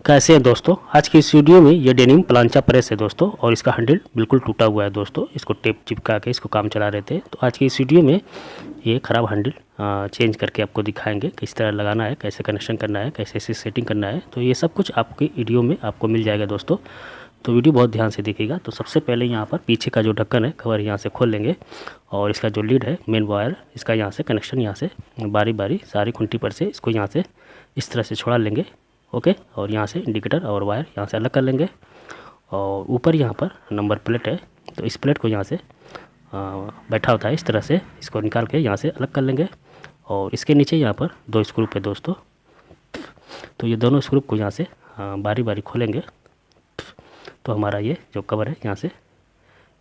कैसे हैं दोस्तों। आज की इस वीडियो में ये डेनिम प्लांचा प्रेस है दोस्तों, और इसका हैंडल बिल्कुल टूटा हुआ है दोस्तों। इसको टेप चिपका के इसको काम चला रहे थे, तो आज की इस वीडियो में ये ख़राब हैंडल चेंज करके आपको दिखाएंगे किस तरह लगाना है, कैसे कनेक्शन करना है, कैसे इसे सेटिंग करना है। तो ये सब कुछ आपकी वीडियो में आपको मिल जाएगा दोस्तों, तो वीडियो बहुत ध्यान से देखिएगा। तो सबसे पहले यहाँ पर पीछे का जो ढक्कन है कवर यहाँ से खोल लेंगे, और इसका जो लीड है मेन वायर, इसका यहाँ से कनेक्शन यहाँ से बारी बारी सारी खुंटी पर से इसको यहाँ से इस तरह से छुड़ा लेंगे। ओके, और यहाँ से इंडिकेटर और वायर यहाँ से अलग कर लेंगे। और ऊपर यहाँ पर नंबर प्लेट है, तो इस प्लेट को यहाँ से बैठा होता है इस तरह से, इसको निकाल के यहाँ से अलग कर लेंगे। और इसके नीचे यहाँ पर 2 स्क्रू है दोस्तों, तो ये दोनों स्क्रू को यहाँ से बारी बारी खोलेंगे, तो हमारा ये जो कवर है यहाँ से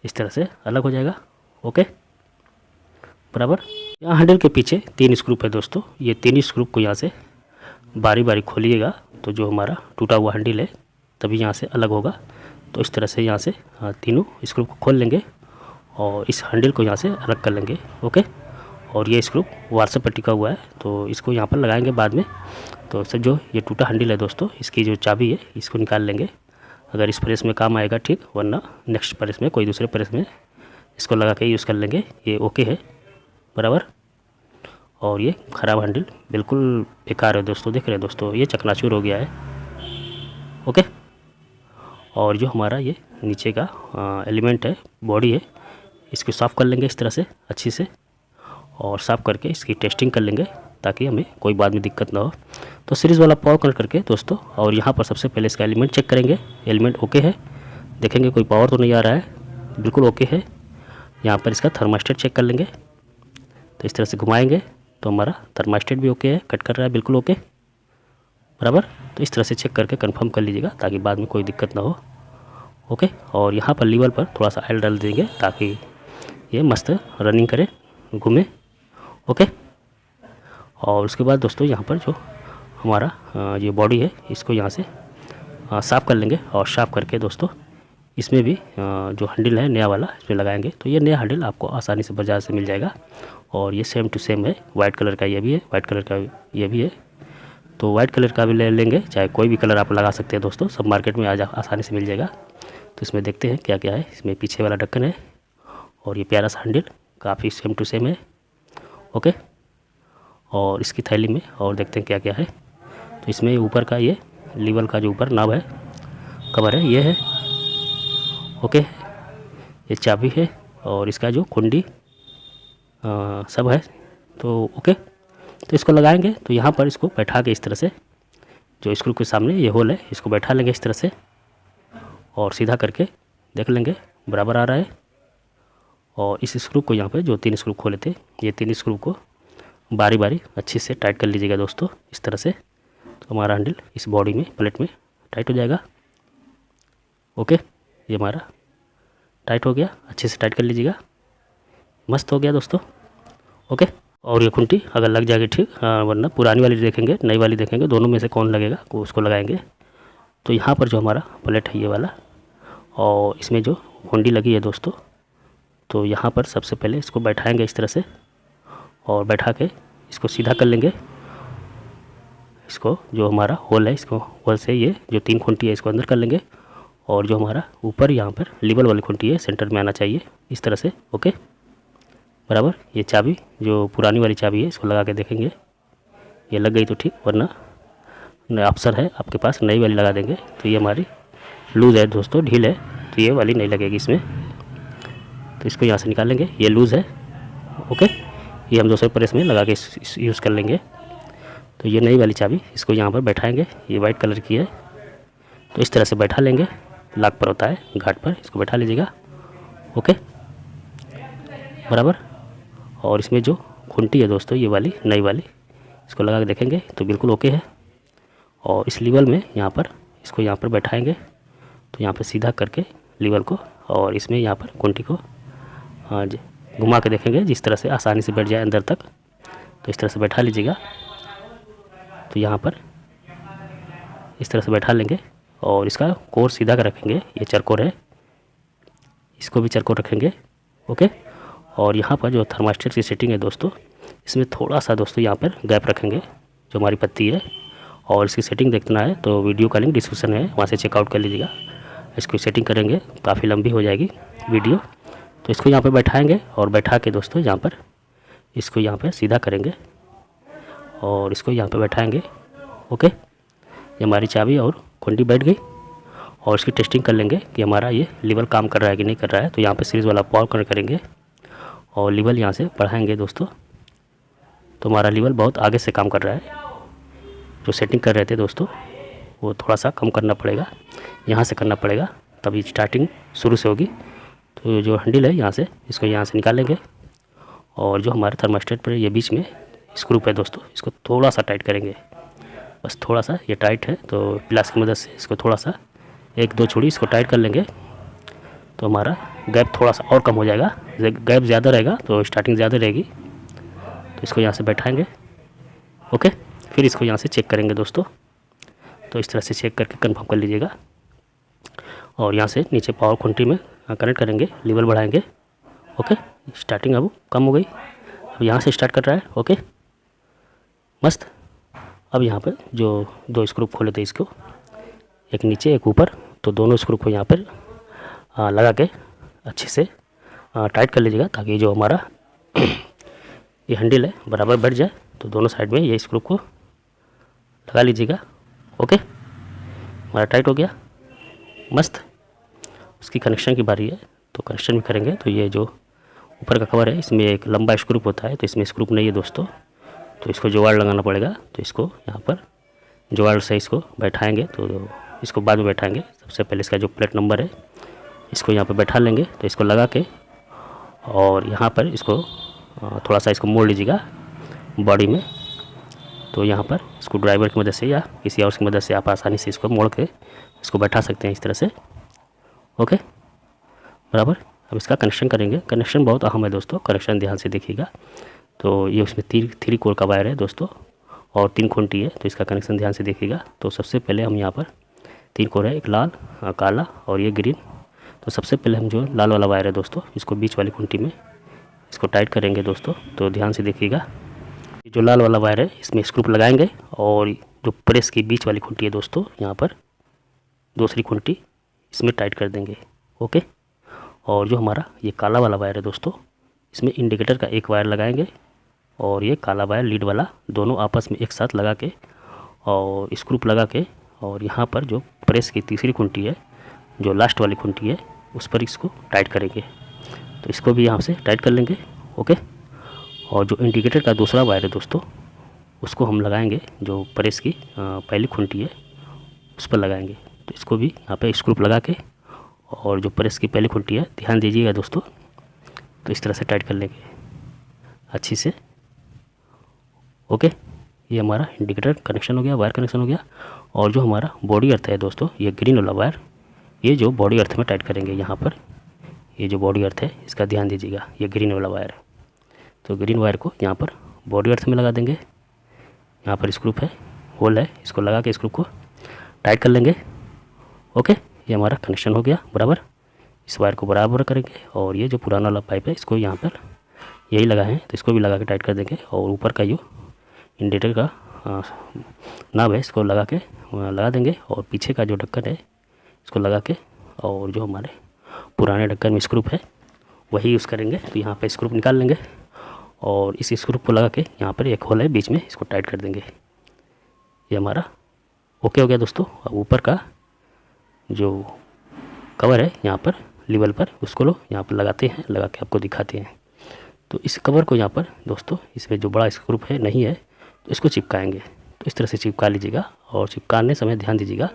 इस तरह से अलग हो जाएगा। ओके बराबर। यहाँ हैंडल के पीछे 3 स्क्रू है दोस्तों, ये 3 स्क्रू को यहाँ से बारी बारी खोलिएगा, तो जो हमारा टूटा हुआ हैंडल है तभी यहाँ से अलग होगा। तो इस तरह से यहाँ से तीनों स्क्रू को खोल लेंगे और इस हैंडल को यहाँ से अलग कर लेंगे। ओके, और ये स्क्रू वार्सप पर टिका हुआ है, तो इसको यहाँ पर लगाएंगे बाद में। तो सर जो ये टूटा हैंडल है दोस्तों, इसकी जो चाबी है इसको निकाल लेंगे। अगर इस प्रेस में काम आएगा ठीक, वरना नेक्स्ट प्रेस में कोई दूसरे प्रेस में इसको लगा के यूज़ कर लेंगे। ये ओके है बराबर। और ये ख़राब हैंडल बिल्कुल बेकार है दोस्तों, देख रहे हैं दोस्तों, ये चकनाचूर हो गया है। ओके, और जो हमारा ये नीचे का एलिमेंट है, बॉडी है, इसको साफ़ कर लेंगे इस तरह से अच्छी से, और साफ़ करके इसकी टेस्टिंग कर लेंगे ताकि हमें कोई बाद में दिक्कत ना हो। तो सीरीज़ वाला पावर कनेक्ट करके दोस्तों, और यहाँ पर सबसे पहले इसका एलिमेंट चेक करेंगे। एलिमेंट ओके है, देखेंगे कोई पावर तो नहीं आ रहा है, बिल्कुल ओके है। यहाँ पर इसका थर्मास्टेट चेक कर लेंगे, तो इस तरह से घुमाएंगे तो हमारा थर्मास्टेट भी ओके है, कट कर रहा है बिल्कुल ओके बराबर। तो इस तरह से चेक करके कंफर्म कर लीजिएगा ताकि बाद में कोई दिक्कत ना हो। ओके, और यहाँ पर लीवर पर थोड़ा सा ऑयल डाल देंगे ताकि ये मस्त रनिंग करे, घूमे। ओके, और उसके बाद दोस्तों यहाँ पर जो हमारा ये बॉडी है इसको यहाँ से साफ़ कर लेंगे, और साफ़ करके दोस्तों इसमें भी जो हैंडल है नया वाला इसमें लगाएंगे। तो ये नया हैंडल आपको आसानी से बाज़ार से मिल जाएगा, और ये सेम टू सेम है, वाइट कलर का ये भी है, वाइट कलर का ये भी है। तो वाइट कलर का भी ले लेंगे, चाहे कोई भी कलर आप लगा सकते हैं दोस्तों, सब मार्केट में आसानी से मिल जाएगा। तो इसमें देखते हैं क्या क्या है। इसमें पीछे वाला ढक्कन है, और ये प्यारा सा हैंडल काफ़ी सेम टू सेम है। ओके, और इसकी थैली में और देखते हैं क्या क्या है। तो इसमें ऊपर का ये लीवर का जो ऊपर नाब है, कवर है, ये है। ओके, ये चाबी है, और इसका जो कुंडी सब है। तो ओके, तो इसको लगाएंगे। तो यहाँ पर इसको बैठा के इस तरह से, जो स्क्रू के सामने ये होल है इसको बैठा लेंगे इस तरह से, और सीधा करके देख लेंगे बराबर आ रहा है। और इस स्क्रू को यहाँ पे जो 3 स्क्रू खोले थे, ये 3 स्क्रू को बारी बारी अच्छे से टाइट कर लीजिएगा दोस्तों इस तरह से। तो हमारा हैंडल इस बॉडी में प्लेट में टाइट हो जाएगा। ओके, ये हमारा टाइट हो गया, अच्छे से टाइट कर लीजिएगा, मस्त हो गया दोस्तों। ओके, और ये खुंटी अगर लग जाएगी ठीक, वरना पुरानी वाली देखेंगे नई वाली देखेंगे, दोनों में से कौन लगेगा वो उसको लगाएंगे। तो यहाँ पर जो हमारा प्लेट है ये वाला, और इसमें जो खुंडी लगी है दोस्तों, तो यहाँ पर सबसे पहले इसको बैठाएंगे इस तरह से, और बैठा के इसको सीधा कर लेंगे। इसको जो हमारा होल है, इसको होल से ये जो 3 खुंटी है इसको अंदर कर लेंगे, और जो हमारा ऊपर यहाँ पर लीवर वाली खुंटी है सेंटर में आना चाहिए इस तरह से। ओके बराबर। ये चाबी जो पुरानी वाली चाबी है इसको लगा के देखेंगे, ये लग गई तो ठीक, वरना ऑप्शन है आपके पास नई वाली लगा देंगे। तो ये हमारी लूज़ है दोस्तों, ढील है, तो ये वाली नहीं लगेगी इसमें। तो इसको यहाँ से निकालेंगे, ये लूज़ है। ओके, ये हम दूसरे प्रेस में लगा के यूज़ कर लेंगे। तो ये नई वाली चाबी इसको यहाँ पर बैठाएंगे, ये वाइट कलर की है, तो इस तरह से बैठा लेंगे। लाक पर होता है घाट पर, इसको बैठा लीजिएगा। ओके बराबर। और इसमें जो खुंटी है दोस्तों ये वाली नई वाली, इसको लगा के देखेंगे तो बिल्कुल ओके है। और इस लीवर में यहाँ पर इसको यहाँ पर बैठाएंगे, तो यहाँ पर सीधा करके लीवर को, और इसमें यहाँ पर खुंटी को घुमा के देखेंगे जिस तरह से आसानी से बैठ जाए अंदर तक। तो इस तरह से बैठा लीजिएगा। तो यहाँ पर इस तरह से बैठा लेंगे, और इसका कोर सीधा कर रखेंगे, ये चरकोर है, इसको भी चरकोर रखेंगे। ओके, और यहाँ पर जो थर्मास्टेट की सेटिंग है दोस्तों, इसमें थोड़ा सा दोस्तों यहाँ पर गैप रखेंगे जो हमारी पत्ती है, और इसकी सेटिंग देखना है तो वीडियो का लिंक डिस्क्रिप्शन है, वहाँ से चेकआउट कर लीजिएगा। इसको सेटिंग करेंगे काफ़ी लंबी हो जाएगी वीडियो, तो इसको यहाँ पे बैठाएंगे और बैठा के दोस्तों यहाँ पर इसको यहाँ पे सीधा करेंगे और इसको यहाँ पे बैठाएंगे। ओके, ये हमारी चाबी और कुंडी बैठ गई और इसकी टेस्टिंग कर लेंगे कि हमारा ये लीवर काम कर रहा है कि नहीं कर रहा है। तो यहाँ पे सीरीज़ वाला पावर कनेक्ट करेंगे और लीवर यहाँ से बढ़ाएंगे दोस्तों, तो हमारा लीवर बहुत आगे से काम कर रहा है। जो सेटिंग कर रहे थे दोस्तों वो थोड़ा सा कम करना पड़ेगा, यहाँ से करना पड़ेगा तभी स्टार्टिंग शुरू से होगी। तो जो हैंडल है यहाँ से इसको यहाँ से निकालेंगे और जो हमारे थर्मास्टेट पर ये बीच में स्क्रू है दोस्तों, इसको थोड़ा सा टाइट करेंगे, बस थोड़ा सा। ये टाइट है तो प्लास की मदद से इसको थोड़ा सा 1-2 छुरी इसको टाइट कर लेंगे, तो हमारा गैप थोड़ा सा और कम हो जाएगा। गैप ज़्यादा रहेगा तो स्टार्टिंग ज़्यादा रहेगी। तो इसको यहाँ से बैठाएंगे। ओके, फिर इसको यहाँ से चेक करेंगे दोस्तों, तो इस तरह से चेक करके कंफर्म कर लीजिएगा। और यहाँ से नीचे पावर खुंटी में कनेक्ट करेंगे, लीवर बढ़ाएंगे। ओके, स्टार्टिंग अब कम हो गई, अब यहाँ से स्टार्ट कर रहा है। ओके, मस्त। अब यहाँ पर जो 2 स्क्रू खोले थे इसको, एक नीचे एक ऊपर, तो दोनों स्क्रू को यहाँ पर लगा के अच्छे से टाइट कर लीजिएगा ताकि जो हमारा ये हैंडल है बराबर बैठ जाए। तो दोनों साइड में ये स्क्रू को लगा लीजिएगा। ओके, हमारा टाइट हो गया, मस्त। उसकी कनेक्शन की बारी है, तो कनेक्शन भी करेंगे। तो ये जो ऊपर का कवर है इसमें एक लंबा स्क्रू होता है, तो इसमें स्क्रू नहीं है दोस्तों, तो इसको जुगाड़ लगाना पड़ेगा। तो इसको यहाँ पर जुगाड़ से इसको बैठाएंगे, तो इसको बाद में बैठाएंगे। सबसे पहले इसका जो प्लेट नंबर है इसको यहाँ पर बैठा लेंगे, तो इसको लगा के और यहाँ पर इसको थोड़ा सा इसको मोड़ लीजिएगा बॉडी में। तो यहाँ पर स्क्रू ड्राइवर की मदद से या किसी और की मदद से आप आसानी से इसको मोड़ के इसको बैठा सकते हैं इस तरह से। ओके, बराबर। अब इसका कनेक्शन करेंगे। कनेक्शन बहुत अहम है दोस्तों, कनेक्शन ध्यान से देखिएगा। तो ये उसमें 3 कोर का वायर है दोस्तों और 3 खूंटी है, तो इसका कनेक्शन ध्यान से देखिएगा। तो सबसे पहले हम यहाँ पर 3 कोर है, एक लाल, काला और ये ग्रीन। तो सबसे पहले हम जो लाल वाला वायर है दोस्तों, इसको बीच वाली खूंटी में इसको टाइट करेंगे दोस्तों। तो ध्यान से देखिएगा, जो लाल वाला वायर है इसमें स्क्रू लगाएंगे और जो प्रेस की बीच वाली खूंटी है दोस्तों, यहाँ पर दूसरी खूंटी इसमें टाइट कर देंगे। ओके, और जो हमारा ये काला वाला वायर है दोस्तों, इसमें इंडिकेटर का एक वायर लगाएंगे और ये काला वायर लीड वाला दोनों आपस में एक साथ लगा के और स्क्रू लगा के और यहाँ पर जो प्रेस की तीसरी खूंटी है, जो लास्ट वाली खूंटी है, उस पर इसको टाइट करेंगे। तो इसको भी यहाँ से टाइट कर लेंगे। ओके, और जो इंडिकेटर का दूसरा वायर है दोस्तों, उसको हम लगाएंगे जो प्रेस की पहली खूंटी है उस पर लगाएंगे। तो इसको भी यहाँ पे स्क्रू लगा के और जो प्रेस की पहली खूंटी है, ध्यान दीजिएगा दोस्तों, तो इस तरह से टाइट कर लेंगे अच्छी से। ओके, ये हमारा इंडिकेटर कनेक्शन हो गया, वायर कनेक्शन हो गया। और जो हमारा बॉडी अर्थ है दोस्तों, ये ग्रीन वाला वायर, ये जो बॉडी अर्थ में टाइट करेंगे। यहाँ पर ये जो बॉडी अर्थ है इसका ध्यान दीजिएगा, ये ग्रीन वाला वायर है। तो ग्रीन वायर को यहाँ पर बॉडी अर्थ में लगा देंगे। यहाँ पर स्क्रू है, होल है, इसको लगा के स्क्रू को टाइट कर लेंगे। ओके, ये हमारा कनेक्शन हो गया बराबर। इस वायर को बराबर करेंगे और ये जो पुराना वाला पाइप है इसको यहाँ पर यही लगा है, तो इसको भी लगा के टाइट कर देंगे। और ऊपर का जो इंडिकेटर का नाब है इसको लगा देंगे और पीछे का जो ढक्कन है इसको लगा के और जो हमारे पुराने ढक्कन में स्क्रू है वही यूज़ करेंगे। तो यहाँ पे स्क्रू निकाल लेंगे और इस स्क्रू को लगा के यहाँ पर एक होल है बीच में, इसको टाइट कर देंगे। ये हमारा ओके हो गया दोस्तों। अब ऊपर का जो कवर है यहाँ पर लीवर पर, उसको लो यहाँ पर लगाते हैं, लगा के आपको दिखाते हैं। तो इस कवर को यहाँ पर दोस्तों, इसमें जो बड़ा स्क्रू है नहीं है, तो इसको चिपकाएंगे। तो इस तरह से चिपका लीजिएगा और चिपकाने समय ध्यान दीजिएगा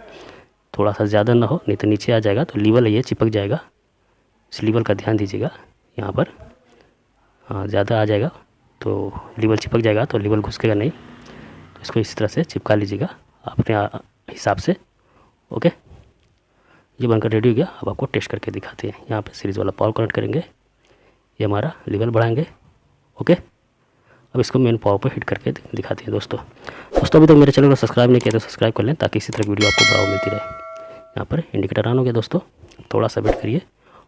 थोड़ा सा ज़्यादा ना हो, नहीं तो नीचे आ जाएगा तो लीवर ये चिपक जाएगा। इस लीवर का ध्यान दीजिएगा, यहाँ पर ज़्यादा आ जाएगा तो लीवर चिपक जाएगा, तो लीवर घुसकेगा नहीं। तो इसको इस तरह से चिपका लीजिएगा अपने हिसाब से। ओके, ये बनकर रेडी हो गया। अब आपको टेस्ट करके दिखाते हैं। यहाँ पे सीरीज़ वाला पावर कनेक्ट करेंगे, ये हमारा लीवर बढ़ाएंगे। ओके, अब इसको मेन पावर पर हिट करके दिखाते हैं दोस्तों। अभी तक मेरे चैनल को सब्सक्राइब नहीं किया तो सब्सक्राइब कर लें ताकि इसी तरह की वीडियो आपको बढ़ावा मिलती रहे। यहाँ पर इंडिकेटर ऑन हो गया दोस्तों, थोड़ा सा वेट करिए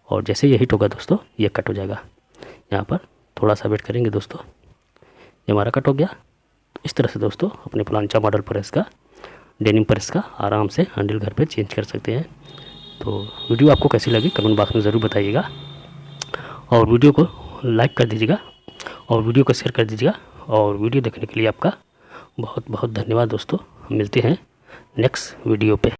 और जैसे ये हिट होगा दोस्तों ये कट हो जाएगा। यहाँ पर थोड़ा सा वेट करेंगे दोस्तों, ये हमारा कट हो गया। तो इस तरह से दोस्तों अपने प्लांचा मॉडल प्रेस का डेनिम प्रेस का आराम से हैंडल घर पे चेंज कर सकते हैं। तो वीडियो आपको कैसी लगी कमेंट बॉक्स में ज़रूर बताइएगा, और वीडियो को लाइक कर दीजिएगा और वीडियो को शेयर कर दीजिएगा। और वीडियो देखने के लिए आपका बहुत बहुत धन्यवाद दोस्तों। मिलते हैं नेक्स्ट वीडियो पे।